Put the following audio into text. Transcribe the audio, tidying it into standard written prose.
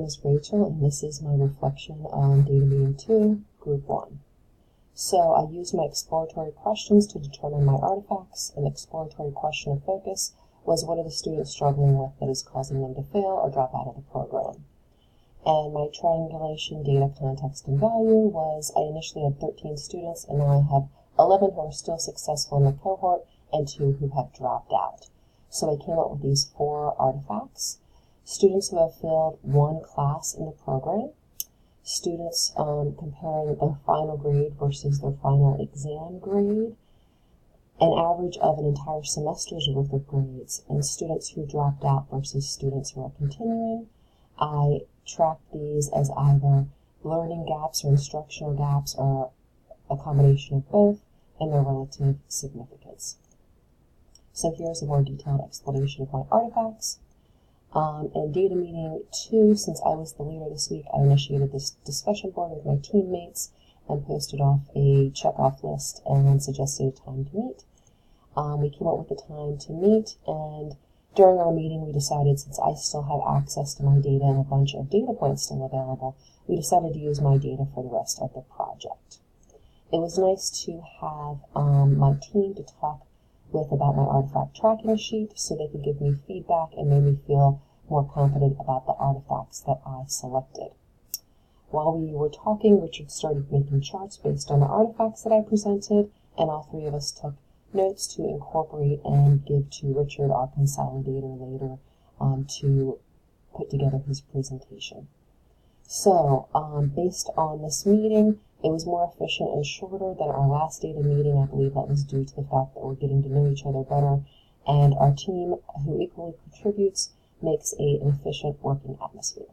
is Rachel, and this is my reflection on Data Meeting 2, Group 1. So I used my exploratory questions to determine my artifacts, and the exploratory question of focus was, what are the students struggling with that is causing them to fail or drop out of the program? And my triangulation data, context, and value was, I initially had 13 students, and now I have 11 who are still successful in the cohort and 2 who have dropped out. So I came up with these 4 artifacts. Students who have failed 1 class in the program, students comparing their final grade versus their final exam grade, an average of an entire semester's worth of grades, and students who dropped out versus students who are continuing. I track these as either learning gaps or instructional gaps, or a combination of both, and their relative significance. So here's a more detailed explanation of my artifacts. In Data Meeting 2, since I was the leader this week, I initiated this discussion board with my teammates and posted off a check-off list and suggested a time to meet. We came up with the time to meet, and during our meeting we decided, since I still have access to my data and a bunch of data points still available, we decided to use my data for the rest of the project. It was nice to have my team to talk with about my artifact tracking sheet so they could give me feedback and made me feel more confident about the artifacts that I selected. While we were talking, Richard started making charts based on the artifacts that I presented, and all 3 of us took notes to incorporate and give to Richard, our consolidator, later to put together his presentation. So, based on this meeting, it was more efficient and shorter than our last data meeting. I believe that was due to the fact that we're getting to know each other better, and our team, who equally contributes, makes an efficient working atmosphere.